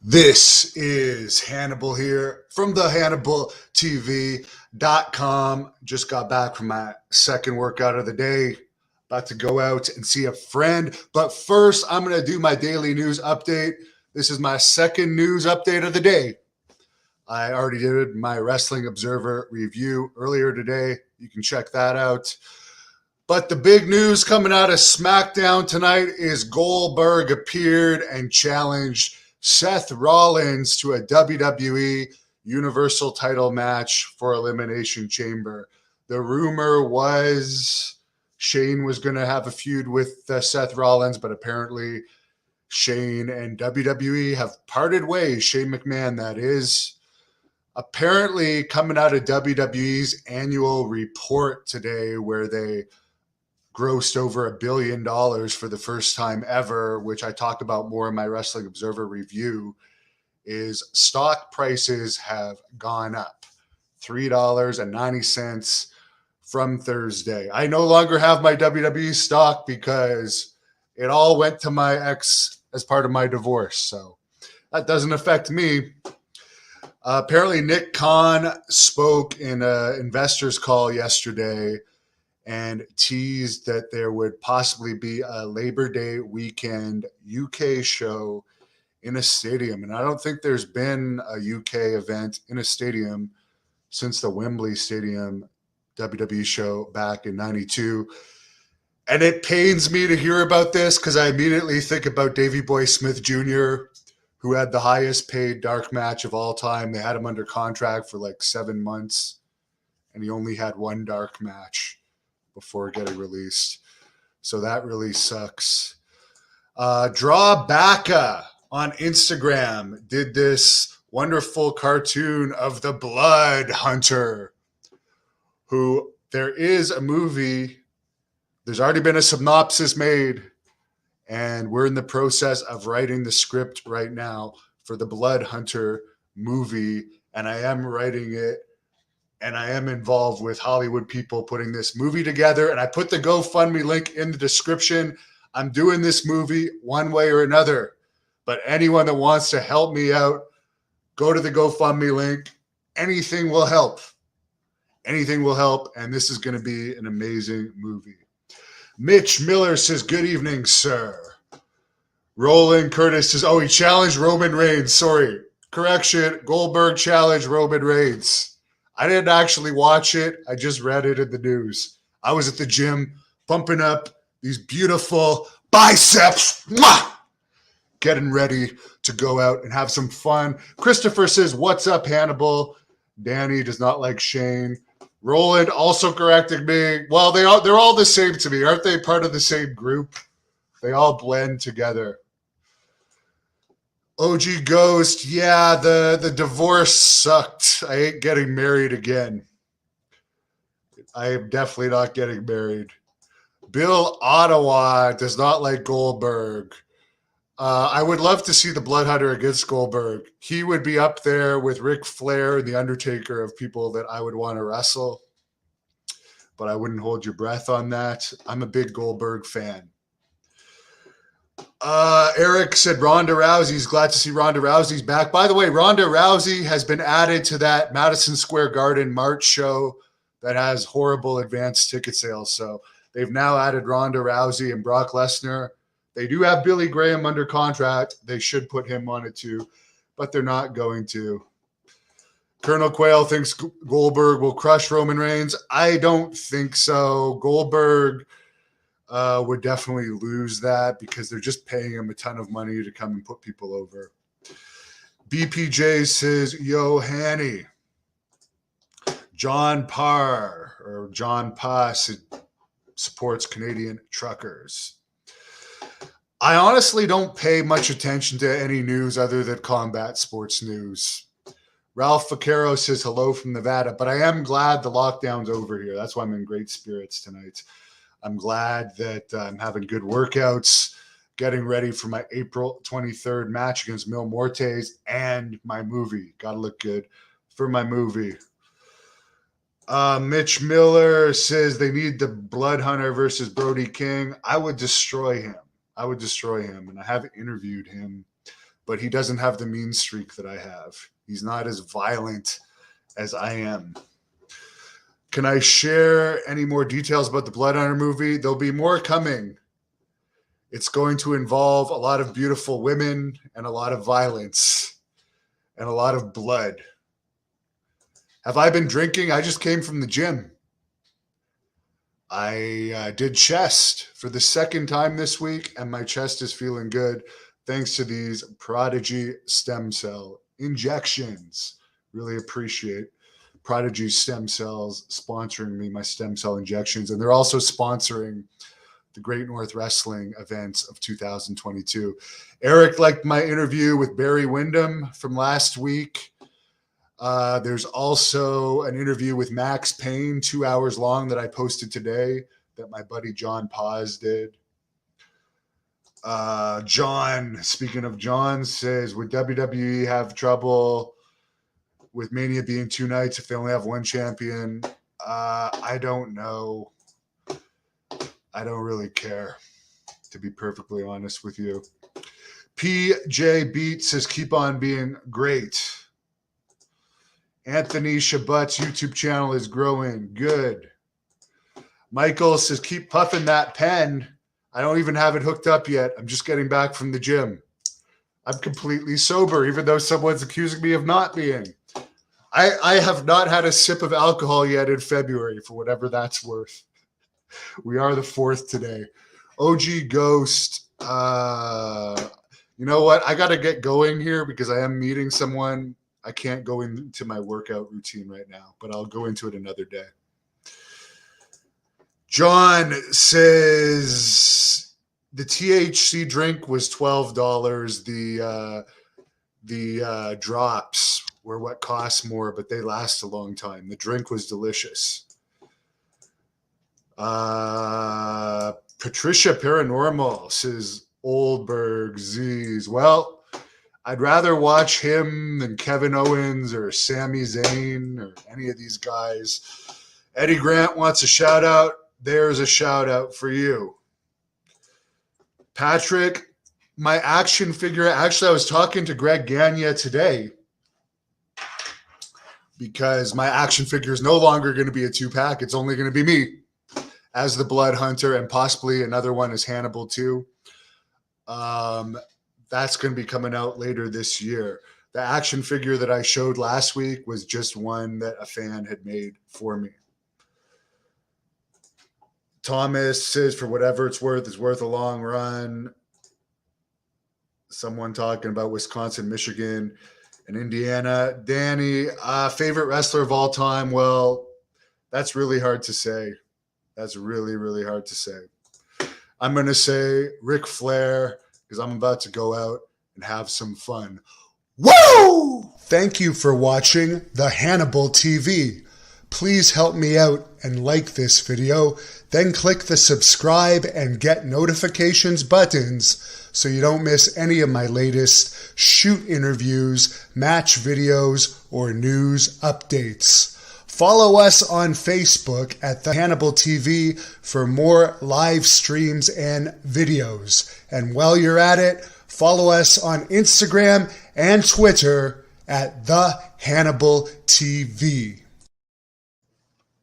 This is Hannibal here from the HannibalTV.com. Just got back from my second workout of the day. About to go out and see a friend. But first, I'm going to do my daily news update. This is my second news update of the day. I already did my Wrestling Observer review earlier today. You can check that out. But the big news coming out of SmackDown tonight is Goldberg appeared and challenged Seth Rollins to a WWE Universal title match for Elimination Chamber. The rumor was Shane was going to have a feud with Seth Rollins, but apparently Shane and WWE have parted ways. Shane McMahon, that is. Apparently coming out of WWE's annual report today where they grossed over $1 billion for the first time ever, which I talked about more in my Wrestling Observer review, is stock prices have gone up $3.90 from Thursday. I no longer have my WWE stock because it all went to my ex as part of my divorce. So that doesn't affect me. Apparently Nick Khan spoke in an investor's call yesterday and teased that there would possibly be a Labor Day weekend UK show in a stadium. And I don't think there's been a UK event in a stadium since the Wembley Stadium WWE show back in '92. And it pains me to hear about this because I immediately think about Davey Boy Smith Jr., who had the highest paid dark match of all time. They had him under contract for like 7 months, and he only had one dark match before getting released. So that really sucks. Draw Bacca on Instagram did this wonderful cartoon of the Blood Hunter, who there is a movie. There's already been a synopsis made, and we're in the process of writing the script right now for the Blood Hunter movie, and I am writing it. And I am involved with Hollywood people putting this movie together. And I put the GoFundMe link in the description. I'm doing this movie one way or another. But anyone that wants to help me out, go to the GoFundMe link. Anything will help. Anything will help. And this is going to be an amazing movie. Mitch Miller says, good evening, sir. Roland Curtis says, oh, he challenged Roman Reigns. Sorry. Correction. Goldberg challenged Roman Reigns. I didn't actually watch it. I just read it in the news. I was at the gym pumping up these beautiful biceps, getting ready to go out and have some fun. Christopher says, what's up, Hannibal? Danny does not like Shane. Roland also correcting me. Well, they're all the same to me. Aren't they part of the same group? They all blend together. OG Ghost, yeah, the divorce sucked. I ain't getting married again. I am definitely not getting married. Bill Ottawa does not like Goldberg. I would love to see the Blood Hunter against Goldberg. He would be up there with Ric Flair and The Undertaker of people that I would want to wrestle. But I wouldn't hold your breath on that. I'm a big Goldberg fan. Eric said Ronda Rousey's glad to see Ronda Rousey's back. By the way, Ronda Rousey has been added to that Madison Square Garden March show that has horrible advanced ticket sales. So they've now added Ronda Rousey and Brock Lesnar. They do have Billy Graham under contract. They should put him on it too, but they're not going to. Colonel Quayle thinks Goldberg will crush Roman Reigns. I don't think so. Goldberg would definitely lose that because they're just paying him a ton of money to come and put people over. BPJ says, yo, Hanny. John Parr or John Pa supports Canadian truckers. I honestly don't pay much attention to any news other than combat sports news. Ralph Vaquero says hello from Nevada, but I am glad the lockdown's over here. That's why I'm in great spirits tonight. I'm glad that I'm having good workouts, getting ready for my April 23rd match against Mil Mortes and my movie. Got to look good for my movie. Mitch Miller says they need the Blood Hunter versus Brody King. I would destroy him. And I have interviewed him but he doesn't have the mean streak that I have. He's not as violent as I am. Can I share any more details about the Blood Hunter movie? There'll be more coming. It's going to involve a lot of beautiful women and a lot of violence and a lot of blood. Have I been drinking? I just came from the gym. I did chest for the second time this week, and my chest is feeling good thanks to these Prodigy stem cell injections. Really appreciate Prodigy Stem Cells sponsoring me, my stem cell injections. And they're also sponsoring the Great North Wrestling events of 2022. Eric liked my interview with Barry Windham from last week. There's also an interview with Max Payne, 2 hours long, that I posted today that my buddy John Paz did. John, speaking of John, says, would WWE have trouble with Mania being 2 nights if they only have one champion? I don't know. I don't really care, to be perfectly honest with you. PJ Beat says, keep on being great. Anthony Shabbat's YouTube channel is growing. Good. Michael says, keep puffing that pen. I don't even have it hooked up yet. I'm just getting back from the gym. I'm completely sober, even though someone's accusing me of not being. I have not had a sip of alcohol yet in February, for whatever that's worth. We are the 4th today. OG Ghost. You know what? I got to get going here because I am meeting someone. I can't go into my workout routine right now, but I'll go into it another day. John says the THC drink was $12. The drops were what cost more, but they last a long time. The drink was delicious. Patricia Paranormal says Goldberg Z's. Well, I'd rather watch him than Kevin Owens or Sami Zayn or any of these guys. Eddie Grant wants a shout out. There's a shout out for you. Patrick, my action figure. Actually, I was talking to Greg Gagne today because my action figure is no longer going to be a 2-pack. It's only going to be me as the Blood Hunter, and possibly another one is Hannibal too. That's going to be coming out later this year. The action figure that I showed last week was just one that a fan had made for me. Thomas says, for whatever it's worth a long run. Someone talking about Wisconsin, Michigan, and Indiana. Danny, favorite wrestler of all time? Well, that's really hard to say. That's really, really hard to say. I'm going to say Ric Flair because I'm about to go out and have some fun. Woo! Thank you for watching the Hannibal TV. Please help me out and like this video. Then click the subscribe and get notifications buttons so you don't miss any of my latest shoot interviews, match videos, or news updates. Follow us on Facebook at the Hannibal TV for more live streams and videos. And while you're at it, follow us on Instagram and Twitter at the Hannibal TV.